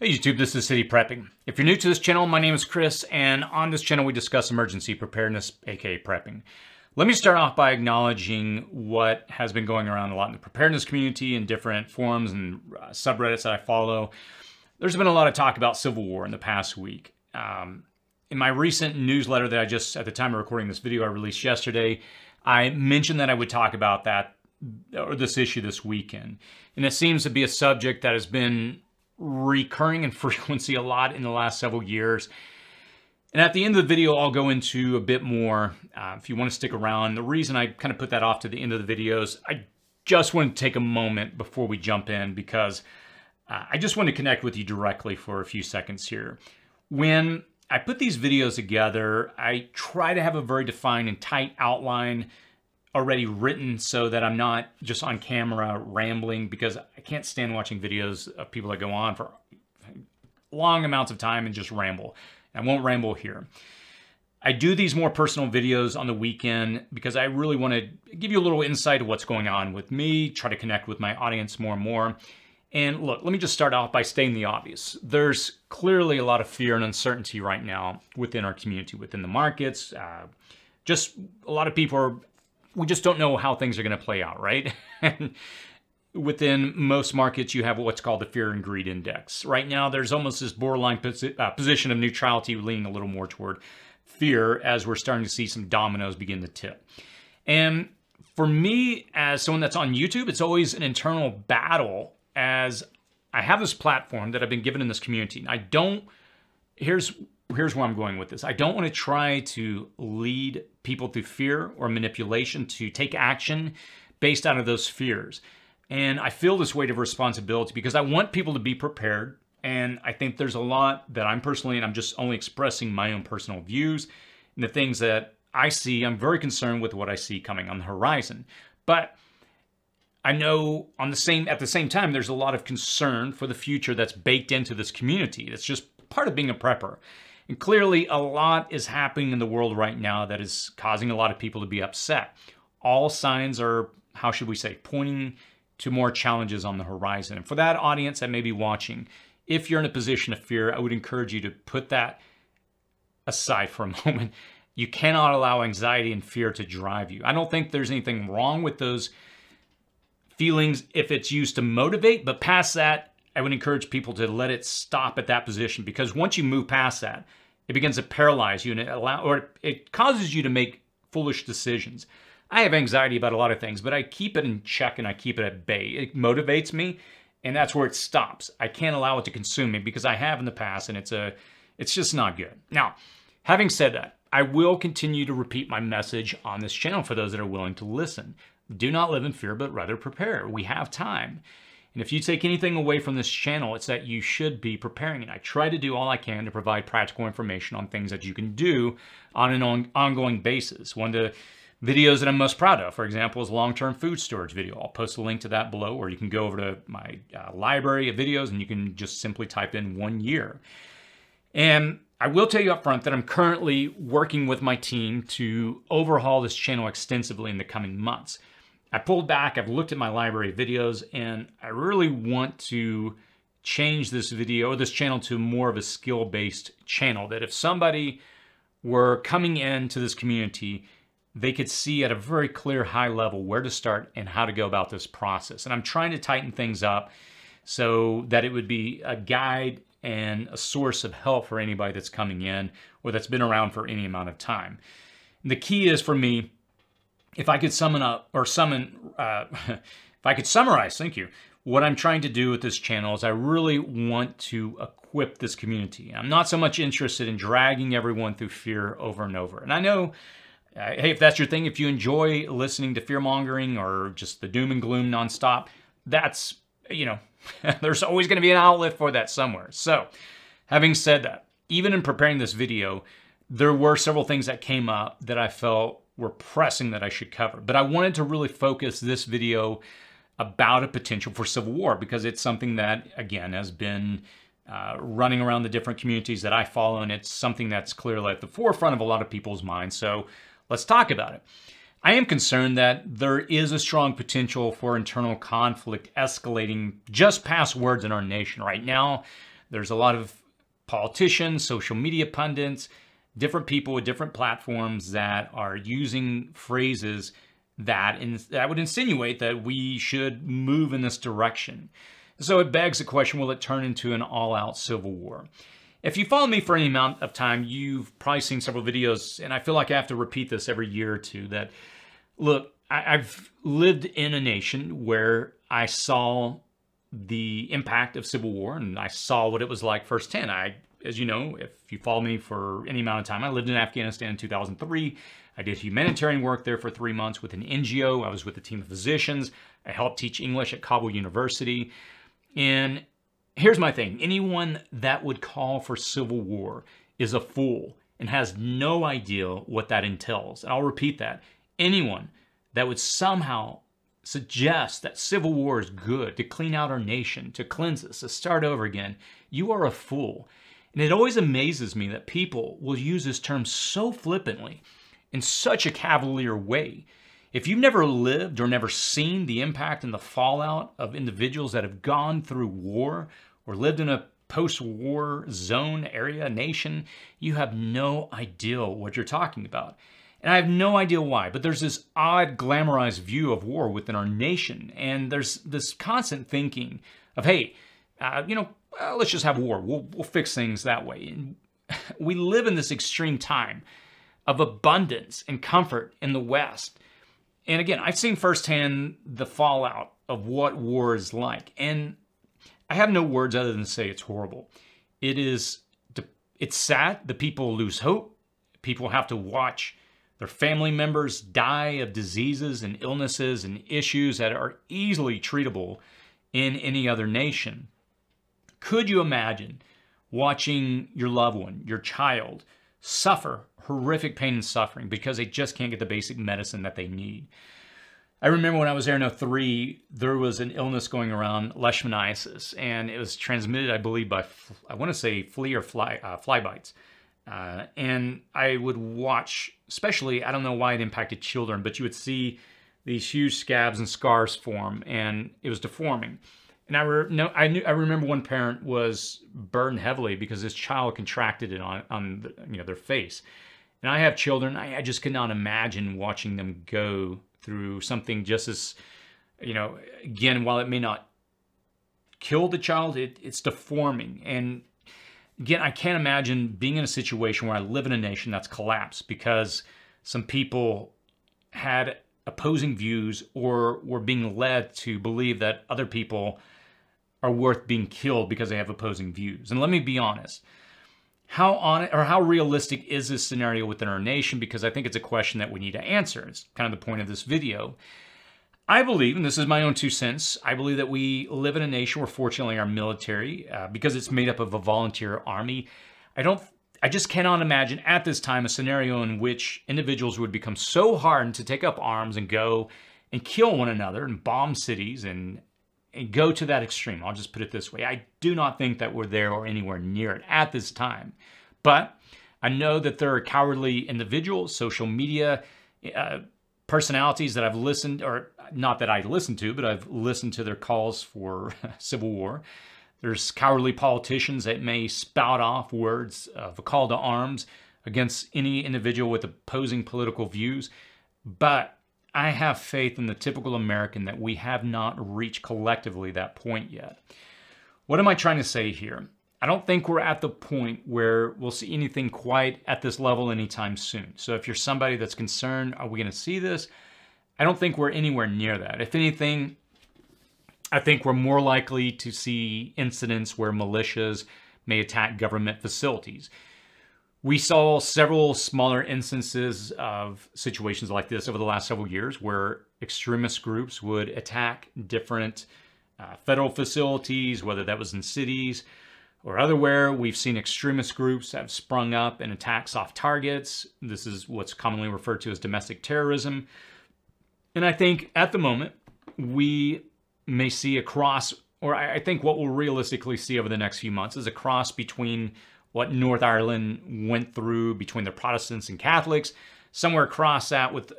Hey YouTube, this is City Prepping. If you're new to this channel, my name is Chris, and on this channel we discuss emergency preparedness, aka prepping. Let me start off by acknowledging what has been going around a lot in the preparedness community in different forums and subreddits that I follow. There's been a lot of talk about Civil War in the past week. In my recent newsletter that I just, at the time of recording this video, I released yesterday, I mentioned that I would talk about that, or this issue this weekend. And it seems to be a subject that has been recurring in frequency a lot in the last several years. And at the end of the video, I'll go into a bit more if you want to stick around. The reason I kind of put that off to the end of the videos, I just want to take a moment before we jump in because I just want to connect with you directly for a few seconds here. When I put these videos together, I try to have a very defined and tight outline already written so that I'm not just on camera rambling, because I can't stand watching videos of people that go on for long amounts of time and just ramble. I won't ramble here. I do these more personal videos on the weekend because I really want to give you a little insight to what's going on with me, try to connect with my audience more and more. And look, let me just start off by stating the obvious. There's clearly a lot of fear and uncertainty right now within our community, within the markets. Just a lot of people we just don't know how things are going to play out, right? And within most markets, you have what's called the fear and greed index. Right now, there's almost this borderline position of neutrality leaning a little more toward fear as we're starting to see some dominoes begin to tip. And for me, as someone that's on YouTube, it's always an internal battle as I have this platform that I've been given in this community. I don't, here's where I'm going with this. I don't want to try to lead people through fear or manipulation to take action based out of those fears. And I feel this weight of responsibility because I want people to be prepared. And I think there's a lot that I'm personally, and I'm just only expressing my own personal views and the things that I see. I'm very concerned with what I see coming on the horizon. But I know at the same time, there's a lot of concern for the future that's baked into this community. That's just part of being a prepper. And clearly, a lot is happening in the world right now that is causing a lot of people to be upset. All signs are, how should we say, pointing to more challenges on the horizon. And for that audience that may be watching, if you're in a position of fear, I would encourage you to put that aside for a moment. You cannot allow anxiety and fear to drive you. I don't think there's anything wrong with those feelings if it's used to motivate, but past that, I would encourage people to let it stop at that position, because once you move past that, it begins to paralyze you and it causes you to make foolish decisions. I have anxiety about a lot of things, but I keep it in check and I keep it at bay. It motivates me, and that's where it stops. I can't allow it to consume me because I have in the past, and it's just not good. Now, having said that, I will continue to repeat my message on this channel for those that are willing to listen. Do not live in fear, but rather prepare. We have time. And if you take anything away from this channel, it's that you should be preparing. And I try to do all I can to provide practical information on things that you can do on an ongoing basis. One of the videos that I'm most proud of, for example, is long-term food storage video. I'll post a link to that below, or you can go over to my library of videos and you can just simply type in 1 year. And I will tell you up front that I'm currently working with my team to overhaul this channel extensively in the coming months. I pulled back, I've looked at my library of videos, and I really want to change this video or this channel to more of a skill-based channel, that if somebody were coming into this community, they could see at a very clear high level where to start and how to go about this process. And I'm trying to tighten things up so that it would be a guide and a source of help for anybody that's coming in or that's been around for any amount of time. And the key is for me, if I could if I could summarize, thank you, what I'm trying to do with this channel is I really want to equip this community. I'm not so much interested in dragging everyone through fear over and over. And I know, hey, if that's your thing, if you enjoy listening to fear-mongering or just the doom and gloom nonstop, that's, there's always going to be an outlet for that somewhere. So, having said that, even in preparing this video, there were several things that came up that I felt were pressing that I should cover. But I wanted to really focus this video about a potential for civil war because it's something that, again, has been running around the different communities that I follow, and it's something that's clearly at the forefront of a lot of people's minds. So let's talk about it. I am concerned that there is a strong potential for internal conflict escalating just past words in our nation. Right now, There's a lot of politicians, social media pundits, different people with different platforms that are using phrases that would insinuate that we should move in this direction. So it begs the question, will it turn into an all-out civil war? If you follow me for any amount of time, you've probably seen several videos, and I feel like I have to repeat this every year or two, that, look, I've lived in a nation where I saw the impact of civil war, and I saw what it was like firsthand. As you know, if you follow me for any amount of time, I lived in Afghanistan in 2003. I did humanitarian work there for 3 months with an NGO. I was with a team of physicians. I helped teach English at Kabul University. And here's my thing. Anyone that would call for civil war is a fool and has no idea what that entails. And I'll repeat that. Anyone that would somehow suggest that civil war is good, to clean out our nation, to cleanse us, to start over again, you are a fool. And it always amazes me that people will use this term so flippantly, in such a cavalier way. If you've never lived or never seen the impact and the fallout of individuals that have gone through war or lived in a post-war zone, area, nation, you have no idea what you're talking about. And I have no idea why, but there's this odd glamorized view of war within our nation. And there's this constant thinking of, hey, let's just have war. We'll fix things that way. And we live in this extreme time of abundance and comfort in the West. And again, I've seen firsthand the fallout of what war is like. And I have no words other than to say it's horrible. It's sad. The people lose hope. People have to watch their family members die of diseases and illnesses and issues that are easily treatable in any other nation. Could you imagine watching your loved one, your child, suffer horrific pain and suffering because they just can't get the basic medicine that they need? I remember when I was there in 2003, there was an illness going around, leishmaniasis, and it was transmitted, I believe, by, I want to say, flea or fly bites. And I would watch, especially, I don't know why it impacted children, but you would see these huge scabs and scars form, and it was deforming. And I remember one parent was burdened heavily because this child contracted it on their face. And I have children. I just could not imagine watching them go through something just as, again, while it may not kill the child, it's deforming. And again, I can't imagine being in a situation where I live in a nation that's collapsed because some people had opposing views or were being led to believe that other people are worth being killed because they have opposing views. And let me be honest, how realistic is this scenario within our nation? Because I think it's a question that we need to answer. It's kind of the point of this video. I believe, and this is my own 2 cents, I believe that we live in a nation where fortunately our military, because it's made up of a volunteer army, I just cannot imagine at this time a scenario in which individuals would become so hardened to take up arms and go and kill one another and bomb cities and go to that extreme. I'll just put it this way. I do not think that we're there or anywhere near it at this time. But I know that there are cowardly individuals, social media personalities that I've listened, or not that I listened to, but I've listened to their calls for civil war. There's cowardly politicians that may spout off words of a call to arms against any individual with opposing political views. But I have faith in the typical American that we have not reached collectively that point yet. What am I trying to say here? I don't think we're at the point where we'll see anything quite at this level anytime soon. So if you're somebody that's concerned, are we going to see this? I don't think we're anywhere near that. If anything, I think we're more likely to see incidents where militias may attack government facilities. We saw several smaller instances of situations like this over the last several years where extremist groups would attack different federal facilities, whether that was in cities or otherwhere. We've seen extremist groups that have sprung up and attacked soft targets. This is what's commonly referred to as domestic terrorism. And I think at the moment, we may see a cross, or I think what we'll realistically see over the next few months is a cross between what North Ireland went through between the Protestants and Catholics, somewhere across that with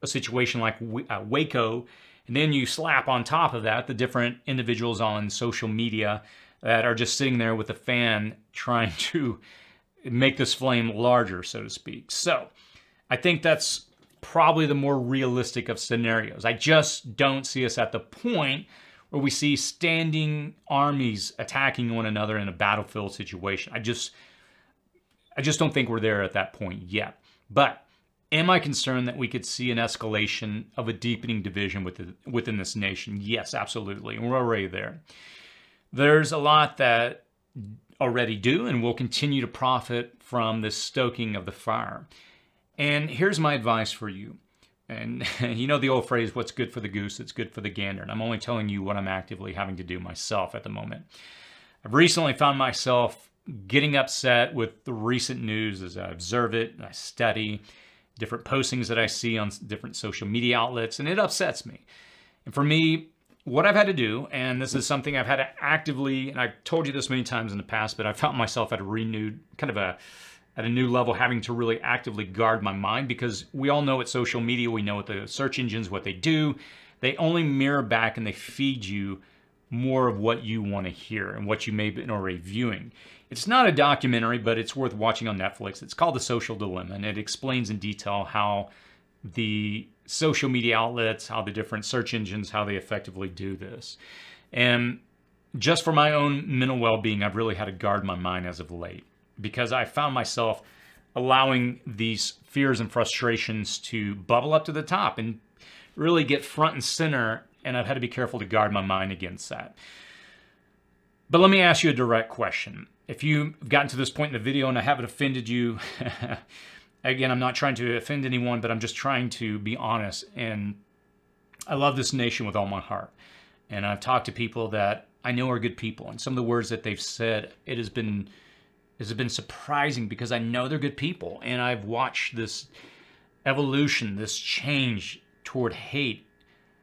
a situation like Waco, and then you slap on top of that the different individuals on social media that are just sitting there with a fan trying to make this flame larger, so to speak. So I think that's probably the more realistic of scenarios. I just don't see us at the point where we see standing armies attacking one another in a battlefield situation. I just don't think we're there at that point yet. But am I concerned that we could see an escalation of a deepening division within this nation? Yes, absolutely. And we're already there. There's a lot that already do and will continue to profit from this stoking of the fire. And here's my advice for you. And you know the old phrase, what's good for the goose, it's good for the gander. And I'm only telling you what I'm actively having to do myself at the moment. I've recently found myself getting upset with the recent news as I observe it, and I study different postings that I see on different social media outlets, and it upsets me. And for me, what I've had to do, and this is something I've had to actively, and I've told you this many times in the past, but I found myself at a new level having to really actively guard my mind, because we all know what social media, we know what the search engines, what they do. They only mirror back and they feed you more of what you want to hear and what you may have been already viewing. It's not a documentary, but it's worth watching on Netflix. It's called The Social Dilemma, and it explains in detail how the social media outlets, how the different search engines, how they effectively do this. And just for my own mental well-being, I've really had to guard my mind as of late, because I found myself allowing these fears and frustrations to bubble up to the top and really get front and center, and I've had to be careful to guard my mind against that. But let me ask you a direct question. If you've gotten to this point in the video and I haven't offended you, again, I'm not trying to offend anyone, but I'm just trying to be honest. And I love this nation with all my heart. And I've talked to people that I know are good people, and some of the words that they've said, it has been surprising, because I know they're good people, and I've watched this evolution, this change toward hate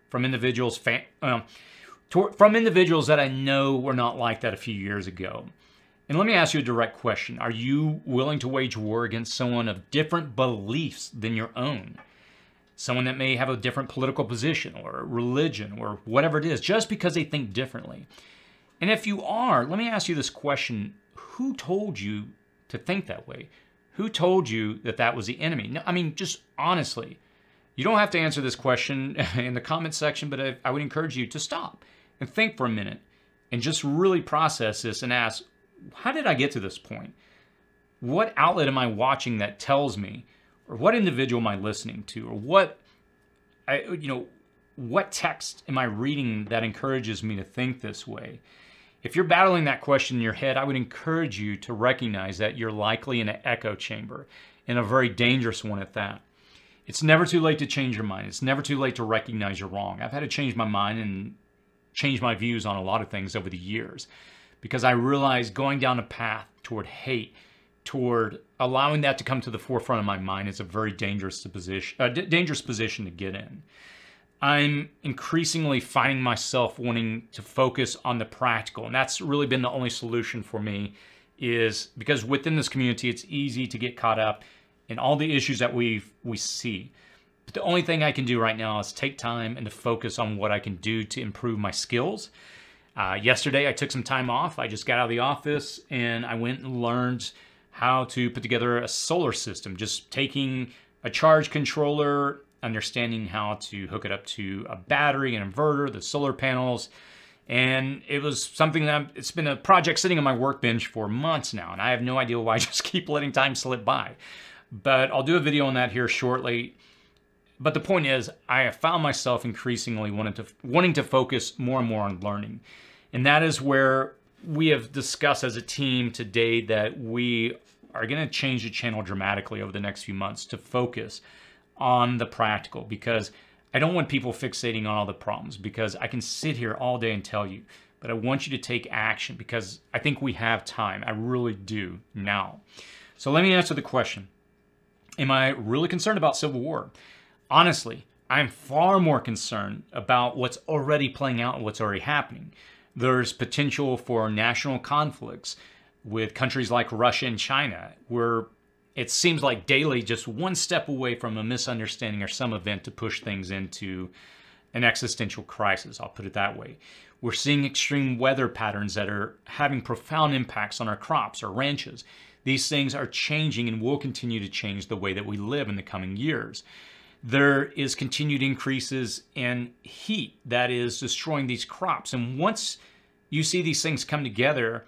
from individuals, from individuals that I know were not like that a few years ago. And let me ask you a direct question. Are you willing to wage war against someone of different beliefs than your own? Someone that may have a different political position or religion or whatever it is, just because they think differently. And if you are, let me ask you this question. Who told you to think that way? Who told you that that was the enemy? No, I mean, just honestly, you don't have to answer this question in the comment section, but I would encourage you to stop and think for a minute and just really process this and ask, how did I get to this point? What outlet am I watching that tells me, or what individual am I listening to, or what text am I reading that encourages me to think this way? If you're battling that question in your head, I would encourage you to recognize that you're likely in an echo chamber, and a very dangerous one at that. It's never too late to change your mind. It's never too late to recognize you're wrong. I've had to change my mind and change my views on a lot of things over the years, because I realized going down a path toward hate, toward allowing that to come to the forefront of my mind, is a very dangerous position to get in. I'm increasingly finding myself wanting to focus on the practical, and that's really been the only solution for me, is because within this community, it's easy to get caught up in all the issues that we see. But the only thing I can do right now is take time and to focus on what I can do to improve my skills. Yesterday, I took some time off. I just got out of the office and I went and learned how to put together a solar system, just taking a charge controller, understanding how to hook it up to a battery, an inverter, the solar panels. And it was something that it's been a project sitting on my workbench for months now, and I have no idea why I just keep letting time slip by. But I'll do a video on that here shortly. But the point is, I have found myself increasingly wanting to focus more and more on learning. And that is where we have discussed as a team today that we are going to change the channel dramatically over the next few months to focus on the practical, because I don't want people fixating on all the problems, because I can sit here all day and tell you, but I want you to take action, because I think we have time. I really do now. So let me answer the question. Am I really concerned about civil war? Honestly, I'm far more concerned about what's already playing out and what's already happening. There's potential for national conflicts with countries like Russia and China, where it seems like daily just one step away from a misunderstanding or some event to push things into an existential crisis, I'll put it that way. We're seeing extreme weather patterns that are having profound impacts on our crops, our ranches. These things are changing and will continue to change the way that we live in the coming years. There is continued increases in heat that is destroying these crops. And once you see these things come together,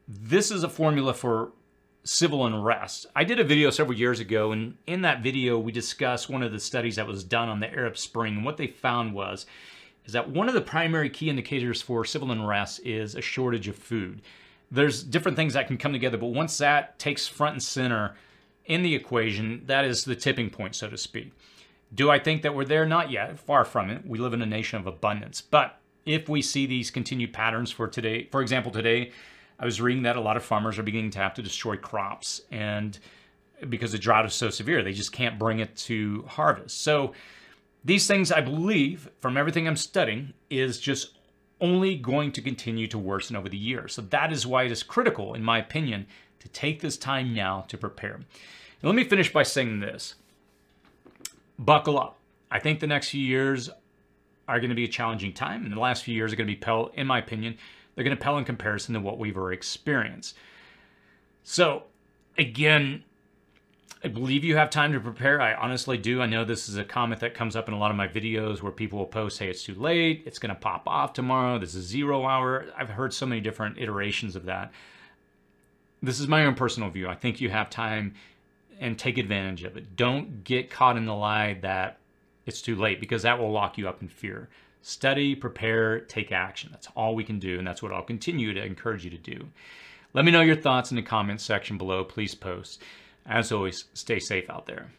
this is a formula for civil unrest. I did a video several years ago, and in that video we discussed one of the studies that was done on the Arab Spring, and what they found is that one of the primary key indicators for civil unrest is a shortage of food. There's different things that can come together, but once that takes front and center in the equation, that is the tipping point, so to speak. Do I think that we're there? Not yet. Far from it. We live in a nation of abundance. But if we see these continued patterns for today, for example, today, I was reading that a lot of farmers are beginning to have to destroy crops, and because the drought is so severe, they just can't bring it to harvest. So these things, I believe, from everything I'm studying, is just only going to continue to worsen over the years. So that is why it is critical, in my opinion, to take this time now to prepare. And let me finish by saying this. Buckle up. I think the next few years are going to be a challenging time, and the last few years are going to be, in my opinion, they're going to pale in comparison to what we've already experienced. So, again, I believe you have time to prepare. I honestly do. I know this is a comment that comes up in a lot of my videos where people will post, hey, it's too late, it's going to pop off tomorrow, this is 0 hour. I've heard so many different iterations of that. This is my own personal view. I think you have time, and take advantage of it. Don't get caught in the lie that it's too late, because that will lock you up in fear. Study, prepare, take action. That's all we can do, and that's what I'll continue to encourage you to do. Let me know your thoughts in the comments section below. Please post. As always, stay safe out there.